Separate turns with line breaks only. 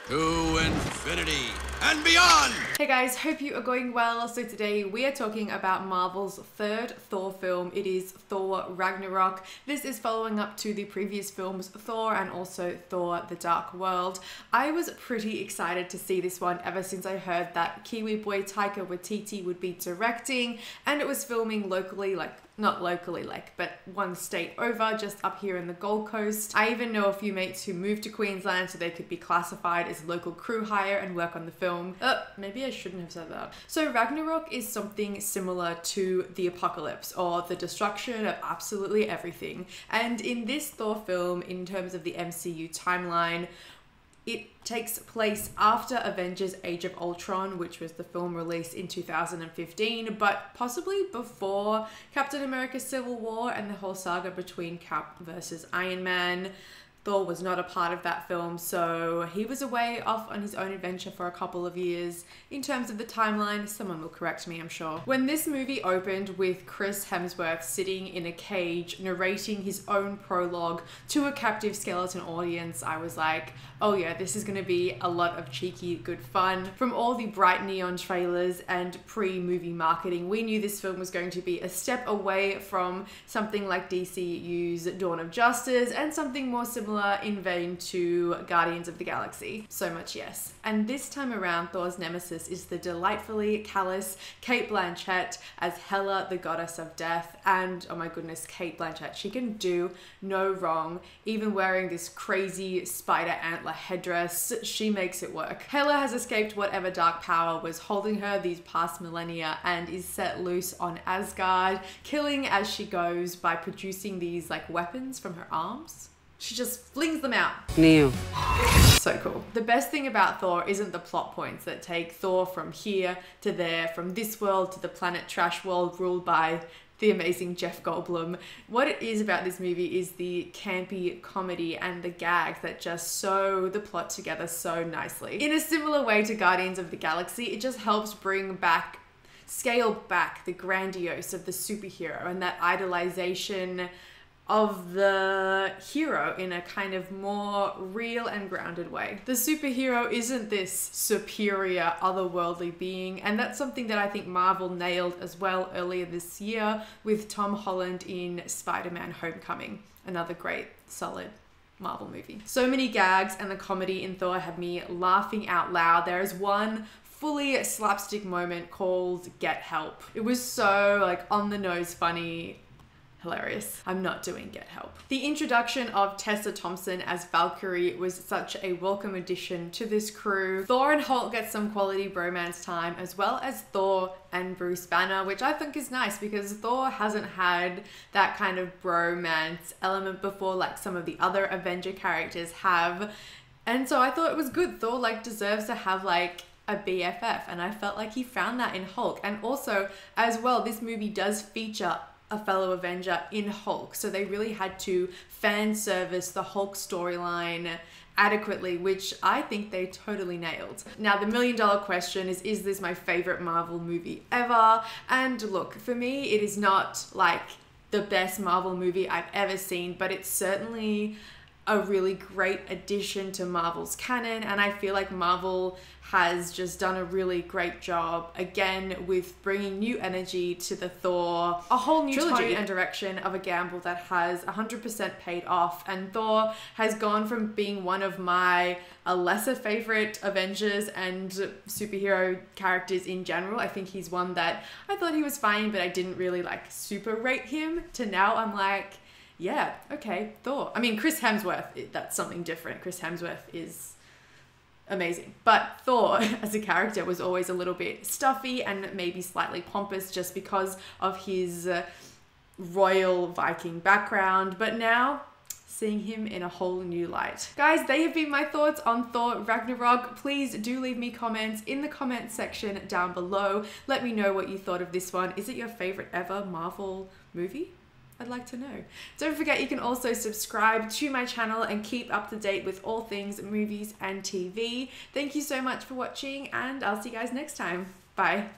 to infinity and beyond!
Hey guys, hope you are going well. So today we are talking about Marvel's third Thor film. It is Thor Ragnarok. This is following up to the previous films Thor and also Thor The Dark World. I was pretty excited to see this one ever since I heard that Kiwi boy Taika Waititi would be directing, and it was filming locally, not locally, but one state over, just up here in the Gold Coast. I even know a few mates who moved to Queensland so they could be classified as local crew hire and work on the film. Maybe I shouldn't have said that. So Ragnarok is something similar to the apocalypse, or the destruction of absolutely everything. And in this Thor film, in terms of the MCU timeline, it takes place after Avengers Age of Ultron, which was the film released in 2015, but possibly before Captain America Civil War and the whole saga between Cap versus Iron Man. Thor was not a part of that film, so he was away off on his own adventure for a couple of years. In terms of the timeline, someone will correct me, I'm sure. When this movie opened with Chris Hemsworth sitting in a cage narrating his own prologue to a captive skeleton audience, I was like, oh yeah, this is gonna be a lot of cheeky good fun. From all the bright neon trailers and pre-movie marketing, we knew this film was going to be a step away from something like DCU's Dawn of Justice and something more similar in vein to Guardians of the Galaxy. So much yes. And this time around, Thor's nemesis is the delightfully callous Cate Blanchett as Hela, the goddess of death. And oh my goodness, Cate Blanchett, she can do no wrong. Even wearing this crazy spider antler headdress, she makes it work. Hela has escaped whatever dark power was holding her these past millennia and is set loose on Asgard, killing as she goes by producing these weapons from her arms. She just flings them out.
Neo.
So cool. The best thing about Thor isn't the plot points that take Thor from here to there, from this world to the planet trash world ruled by the amazing Jeff Goldblum. What it is about this movie is the campy comedy and the gags that just sew the plot together so nicely. In a similar way to Guardians of the Galaxy, it just helps scale back the grandiose of the superhero and that idolization of the hero in a kind of more real and grounded way. The superhero isn't this superior otherworldly being, and that's something that I think Marvel nailed as well earlier this year with Tom Holland in Spider-Man Homecoming. Another great, solid Marvel movie. So many gags, and the comedy in Thor had me laughing out loud. There is one fully slapstick moment called Get Help. It was so on the nose funny. Hilarious. I'm not doing Get Help. The introduction of Tessa Thompson as Valkyrie was such a welcome addition to this crew. Thor and Hulk get some quality bromance time, as well as Thor and Bruce Banner, which I think is nice because Thor hasn't had that kind of bromance element before like some of the other Avenger characters have. And so I thought it was good. Thor deserves to have a BFF, and I felt like he found that in Hulk. And also as well, this movie does feature a fellow Avenger in Hulk, so they really had to fan service the Hulk storyline adequately, which I think they totally nailed. Now the million-dollar question is this my favorite Marvel movie ever? And look, for me it is not the best Marvel movie I've ever seen, but it's certainly a really great addition to Marvel's canon, and I feel like Marvel has just done a really great job again with bringing new energy to the Thor, a whole new tone and direction of a gamble that has 100% paid off. And Thor has gone from being one of my lesser favorite Avengers and superhero characters in general. I think he's one that I thought he was fine, but I didn't really super rate him, to now I'm like, yeah, okay, Thor. I mean, Chris Hemsworth, that's something different. Chris Hemsworth is amazing. But Thor as a character was always a little bit stuffy and maybe slightly pompous just because of his royal Viking background. But now, seeing him in a whole new light. Guys, they have been my thoughts on Thor Ragnarok. Please do leave me comments in the comment section down below. Let me know what you thought of this one. Is it your favorite ever Marvel movie? I'd like to know. Don't forget you can also subscribe to my channel and keep up to date with all things movies and TV. Thank you so much for watching, and I'll see you guys next time. Bye.